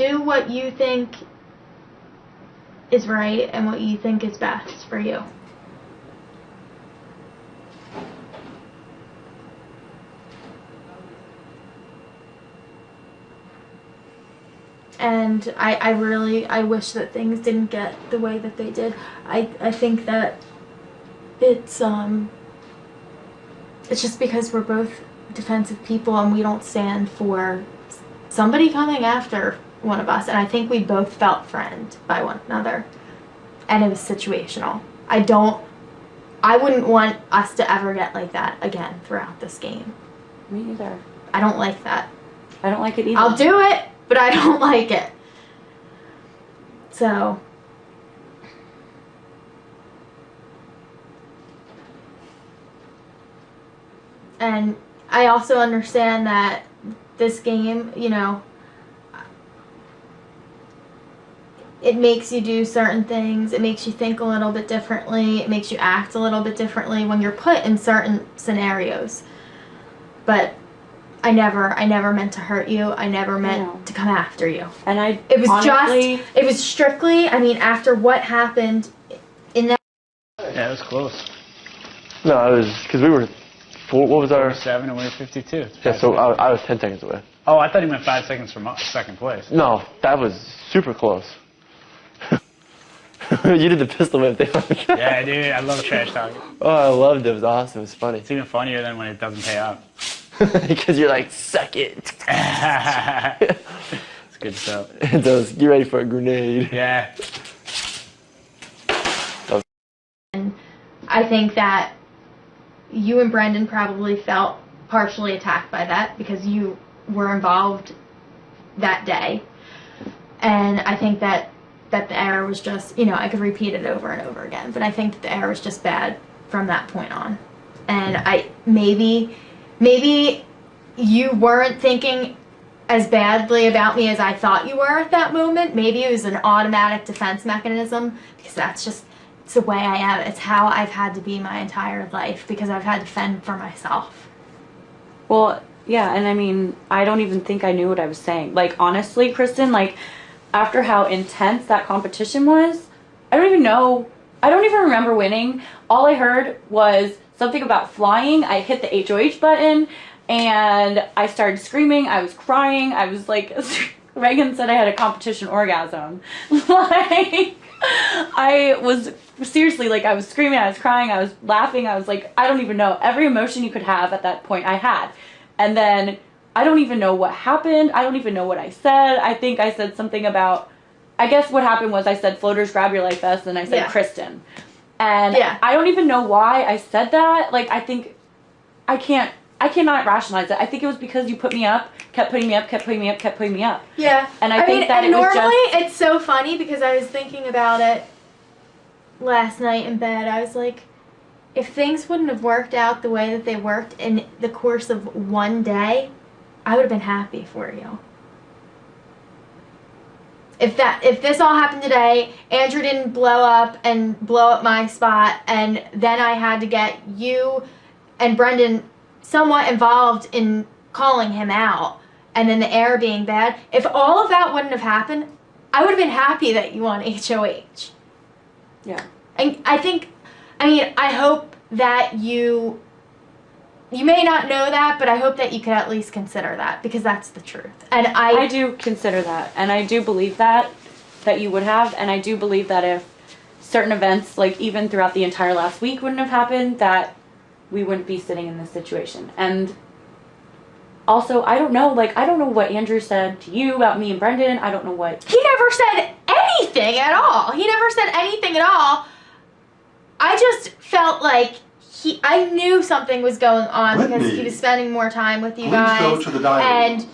do what you think is right and what you think is best for you. And I wish that things didn't get the way that they did. I think that it's just because we're both defensive people and we don't stand for somebody coming after one of us. And I think we both felt threatened by one another. And it was situational. I wouldn't want us to ever get like that again throughout this game. Me either. I don't like that. I don't like it either. I'll do it, but I don't like it. So, and I also understand that this game, you know, it makes you do certain things. It makes you think a little bit differently. It makes you act a little bit differently when you're put in certain scenarios. But I never meant to hurt you. I never meant to come after you. And it was strictly, I mean, after what happened in that. Yeah, it was close. No, it was because we were, what was our? 7 and we were 52. Yeah, so I was 10 seconds away. Oh, I thought he meant 5 seconds from second place. No, that was super close. You did the pistol whip thing. Yeah, dude, I love trash talking. Oh, I loved it. It was awesome. It was funny. It's even funnier than when it doesn't pay off. Because you're like, suck it. It's good stuff. And so get ready for a grenade. Yeah. And I think that you and Brendan probably felt partially attacked by that because you were involved that day. And I think that the error was just, you know, I could repeat it over and over again, but I think that the error was just bad from that point on. And maybe you weren't thinking as badly about me as I thought you were at that moment. Maybe it was an automatic defense mechanism because it's the way I am. It's how I've had to be my entire life because I've had to fend for myself. Well, yeah, and I mean, I don't even think I knew what I was saying. Like, honestly, Kristen, like, after how intense that competition was, I don't even remember winning. All I heard was something about flying. I hit the HOH button and I started screaming. I was crying. I was like, Reagan said I had a competition orgasm. Like, I was seriously, like, I was screaming, I was crying, I was laughing, I was like, I don't even know. Every emotion you could have at that point I had. And then I don't even know what happened. I don't even know what I said. I think I said something about, I guess what happened was I said floaters grab your life vest and I said Kristen. And I don't even know why I said that. Like, I think I cannot rationalize it. I think it was because you put me up, kept putting me up, kept putting me up, kept putting me up. Yeah. And I think that and it was normally just, it's so funny because I was thinking about it last night in bed. I was like, if things wouldn't have worked out the way that they worked in the course of one day, I would have been happy for you. If this all happened today, Andrew didn't blow up my spot, and then I had to get you and Brendan somewhat involved in calling him out, and then the air being bad, if all of that wouldn't have happened, I would have been happy that you won HOH. Yeah. And I hope that you may not know that, but I hope that you could at least consider that, because that's the truth. And I do consider that, and I do believe that you would have, and I do believe that if certain events, like even throughout the entire last week, wouldn't have happened, that we wouldn't be sitting in this situation. And also, I don't know what Andrew said to you about me and Brendan. I don't know what... He never said anything at all. I just felt like I knew something was going on because he was spending more time with you guys. Go to the dining room. And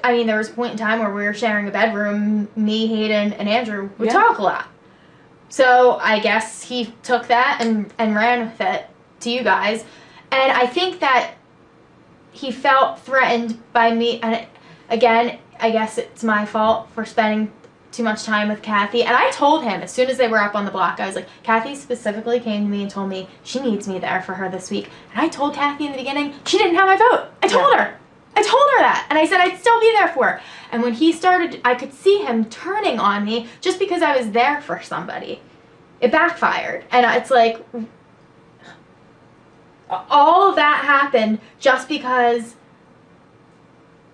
I mean, there was a point in time where we were sharing a bedroom. Me, Hayden, and Andrew would talk a lot. So I guess he took that and ran with it to you guys. And I think that he felt threatened by me. And again, I guess it's my fault for spending too much time with Kathy. And I told him as soon as they were up on the block, I was like, Kathy specifically came to me and told me she needs me there for her this week. And I told Kathy in the beginning she didn't have my vote. I told her. I told her that, and I said I'd still be there for her. And when he started, I could see him turning on me just because I was there for somebody. It backfired. And it's like, all of that happened just because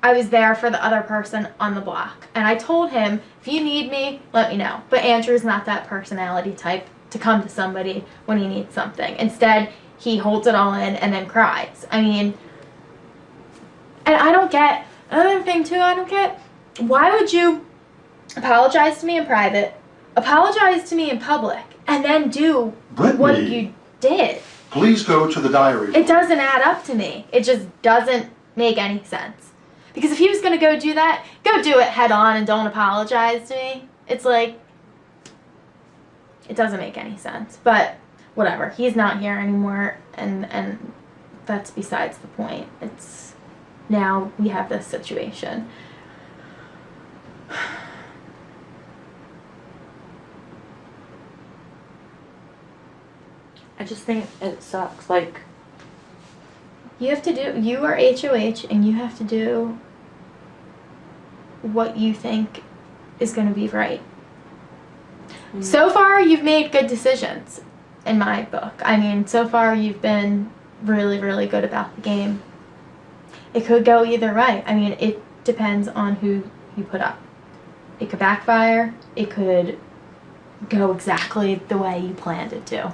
I was there for the other person on the block. And I told him, if you need me, let me know. But Andrew's not that personality type to come to somebody when he needs something. Instead, he holds it all in and then cries. I mean, and I don't get, another thing too, I don't get, why would you apologize to me in private, apologize to me in public, and then do what you did? Please go to the diary. It doesn't add up to me. It just doesn't make any sense. Because if he was going to go do that, go do it head on and don't apologize to me. It's like, it doesn't make any sense. But whatever. He's not here anymore, and that's besides the point. It's, now we have this situation. I just think it sucks. Like, You have to do, you are HOH, and you have to do what you think is going to be right. So far, you've made good decisions, in my book. I mean, so far, you've been really, really good about the game. It could go either way. I mean, it depends on who you put up. It could backfire. It could go exactly the way you planned it to.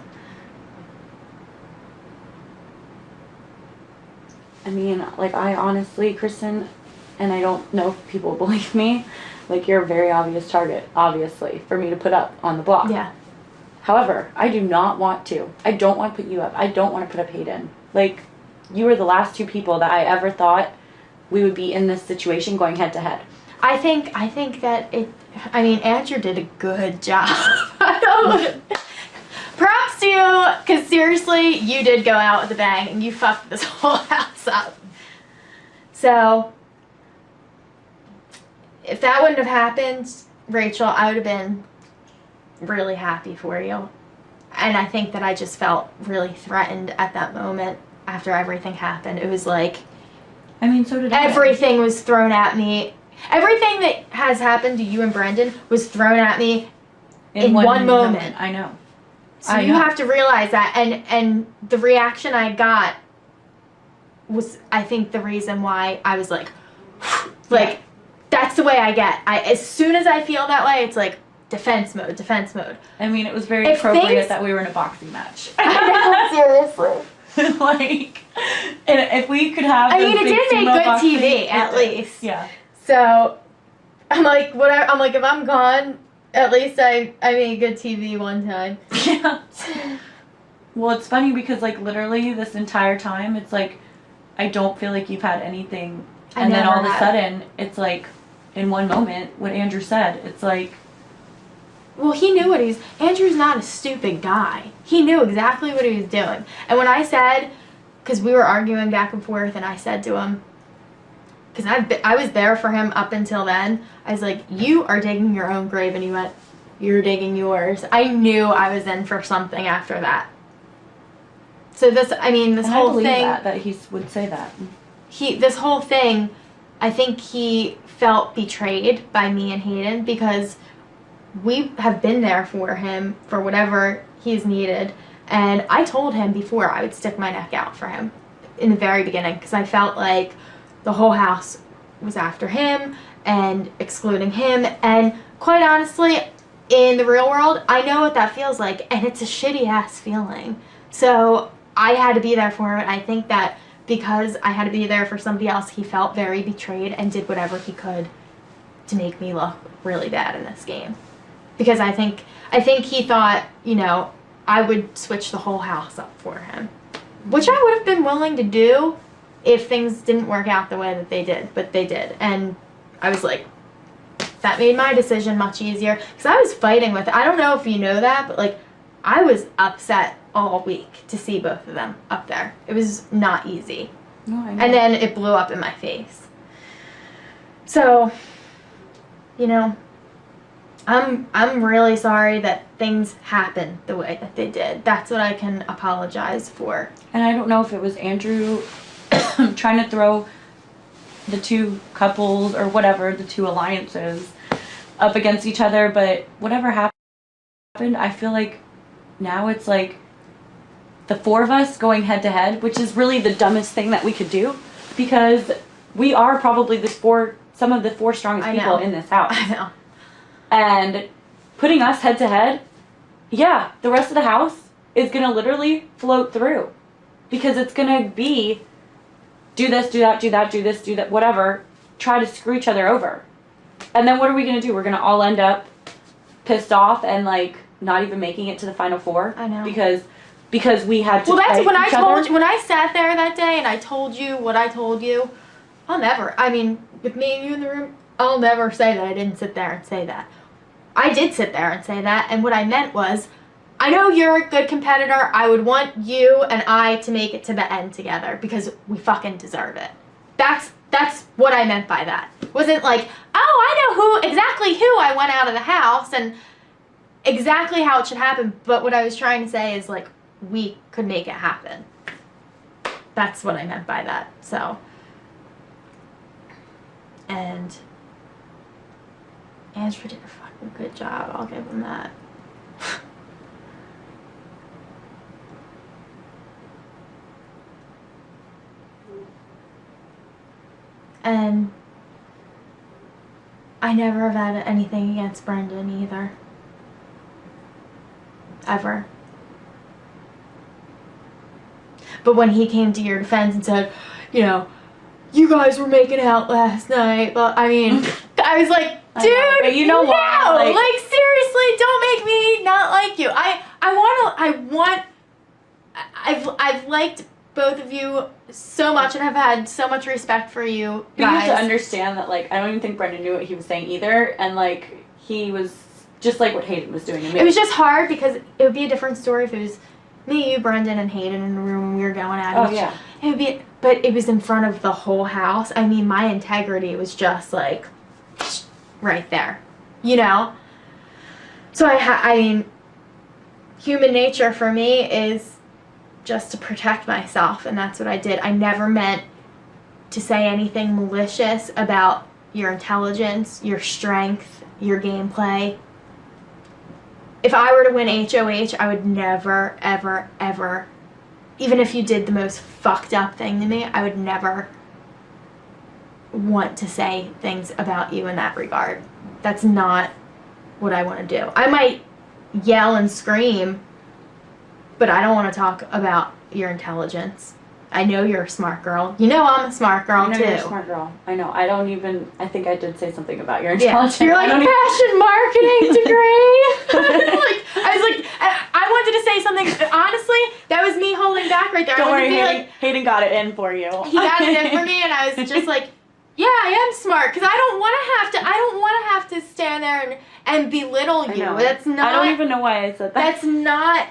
I mean, like, I honestly, Kristen, and I don't know if people believe me, like, you're a very obvious target, obviously, for me to put up on the block. Yeah. However, I do not want to. I don't want to put you up. I don't want to put up Hayden. Like, you were the last two people that I ever thought we would be in this situation going head to head. I think that it, I mean, Andrew did a good job. I don't, props to you, because seriously, you did go out with a bang, and you fucked this whole house up. So, if that wouldn't have happened, Rachel, I would have been really happy for you. And I think that I just felt really threatened at that moment after everything happened. It was like, I mean, so did I. everything was thrown at me. Everything that has happened to you and Brendan was thrown at me in one moment. I know. So you have to realize that, and the reaction I got was, I think, the reason why I was like, that's the way I get. As soon as I feel that way, it's like defense mode, defense mode. I mean, it was very appropriate that we were in a boxing match. I know, seriously. Like, and if we could have, I mean, it did make good TV at least. Yeah. So I'm like, whatever. I'm like, if I'm gone, at least I made good TV one time. Yeah. Well, it's funny because, like, literally this entire time, it's like, I don't feel like you've had anything. And then all of a sudden, it's like, in one moment, what Andrew said, it's like... Well, he knew what Andrew's not a stupid guy. He knew exactly what he was doing. And when I said, because we were arguing back and forth, and I said to him, because I was there for him up until then, I was like, you are digging your own grave, and he went, you're digging yours. I knew I was in for something after that. So this, I mean, this whole thing... that he would say that. This whole thing, I think he felt betrayed by me and Hayden, because we have been there for him for whatever he's needed. And I told him before I would stick my neck out for him in the very beginning, because I felt like the whole house was after him and excluding him. And quite honestly, in the real world, I know what that feels like, and it's a shitty ass feeling. So I had to be there for him, and I think that because I had to be there for somebody else, he felt very betrayed and did whatever he could to make me look really bad in this game. Because I think he thought, you know, I would switch the whole house up for him. Which I would have been willing to do if things didn't work out the way that they did. But they did. And I was like, that made my decision much easier. Because I was fighting with it. I don't know if you know that, but, like, I was upset all week to see both of them up there. It was not easy. No, I know. And then it blew up in my face. So, you know, I'm really sorry that things happened the way that they did. That's what I can apologize for. And I don't know if it was Andrew trying to throw the two couples or whatever, the two alliances up against each other. But whatever happened, I feel like now it's like the four of us going head to head, which is really the dumbest thing that we could do, because we are probably some of the four strongest people in this house. I know. And putting us head to head, yeah, the rest of the house is gonna literally float through, because it's gonna be do this, do that, do that, do this, do that, whatever, try to screw each other over. And then what are we gonna do? We're gonna all end up pissed off and like not even making it to the final four. I know. Because we had to. Well, that's fight when I each other. told you, when I sat there that day and I told you what I told you. I mean, with me and you in the room, I'll never say that I didn't sit there and say that. I did sit there and say that, and what I meant was, I know you're a good competitor. I would want you and I to make it to the end together because we fucking deserve it. That's what I meant by that. It wasn't like, oh, I know exactly who I went out of the house and exactly how it should happen. But what I was trying to say is like, we could make it happen. That's what I meant by that. So, and Andrew did a fucking good job. I'll give him that. And I never have had anything against Brendan either. Ever. But when he came to your defense and said, you know, you guys were making out last night, but I mean, I was like, dude, but you know no, what? like seriously, don't make me not like you. I've liked both of you so much and have had so much respect for you But you guys. have to understand that, like, I don't even think Brendan knew what he was saying either, and like he was just like what Hayden was doing to me. It was just hard because it would be a different story if it was me, you, Brendan, and Hayden in the room and we were going at Oh each. yeah. It would be, but it was in front of the whole house. I mean, my integrity was just like right there, you know. So I mean, human nature for me is just to protect myself, and that's what I did. I never meant to say anything malicious about your intelligence, your strength, your gameplay. If I were to win HOH, I would never, ever, ever, even if you did the most fucked up thing to me, I would never want to say things about you in that regard. That's not what I want to do. I might yell and scream, but I don't want to talk about your intelligence. I know you're a smart girl. You know I'm a smart girl, I know too. you're a smart girl. I know. I think I did say something about your Yeah, intelligence. you're like, fashion marketing degree. I was like, I wanted to say something. Honestly, that was me holding back right there. Don't I worry, wanted to be Hayden, Hayden got it in for you. he got it in for me, and I was just like, yeah, I am smart, because I don't want to have to stand there and belittle you. That's not. I don't even know why I said that. That's not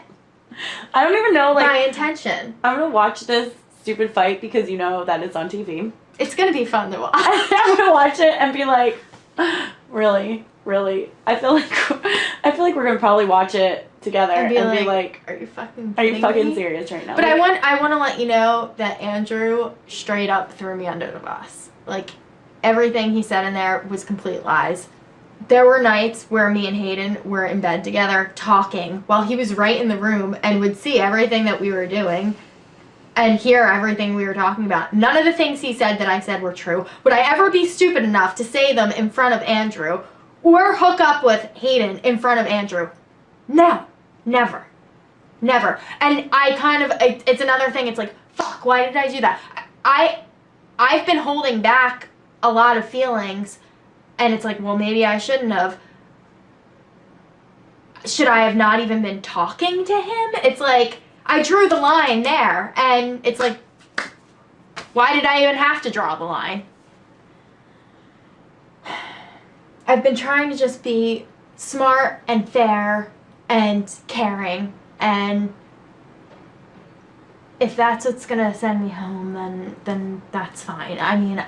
I don't even know, like, my intention. I'm gonna watch this stupid fight because you know that it's on TV. It's gonna be fun to watch. I'm gonna watch it and be like, really? I feel like we're gonna probably watch it together and be like, are you fucking serious right now? But like, I want to let you know that Andrew straight up threw me under the bus. Like, everything he said in there was complete lies. There were nights where me and Hayden were in bed together talking while he was right in the room and would see everything that we were doing and hear everything we were talking about. None of the things he said that I said were true. Would I ever be stupid enough to say them in front of Andrew or hook up with Hayden in front of Andrew? No. Never. Never. And it's another thing. It's like, fuck, why did I do that? I've been holding back a lot of feelings, and it's like, well, maybe I shouldn't have. Should I have not even been talking to him? It's like, I drew the line there, and it's like, why did I even have to draw the line? I've been trying to just be smart and fair and caring, and if that's what's gonna send me home, then that's fine. I mean,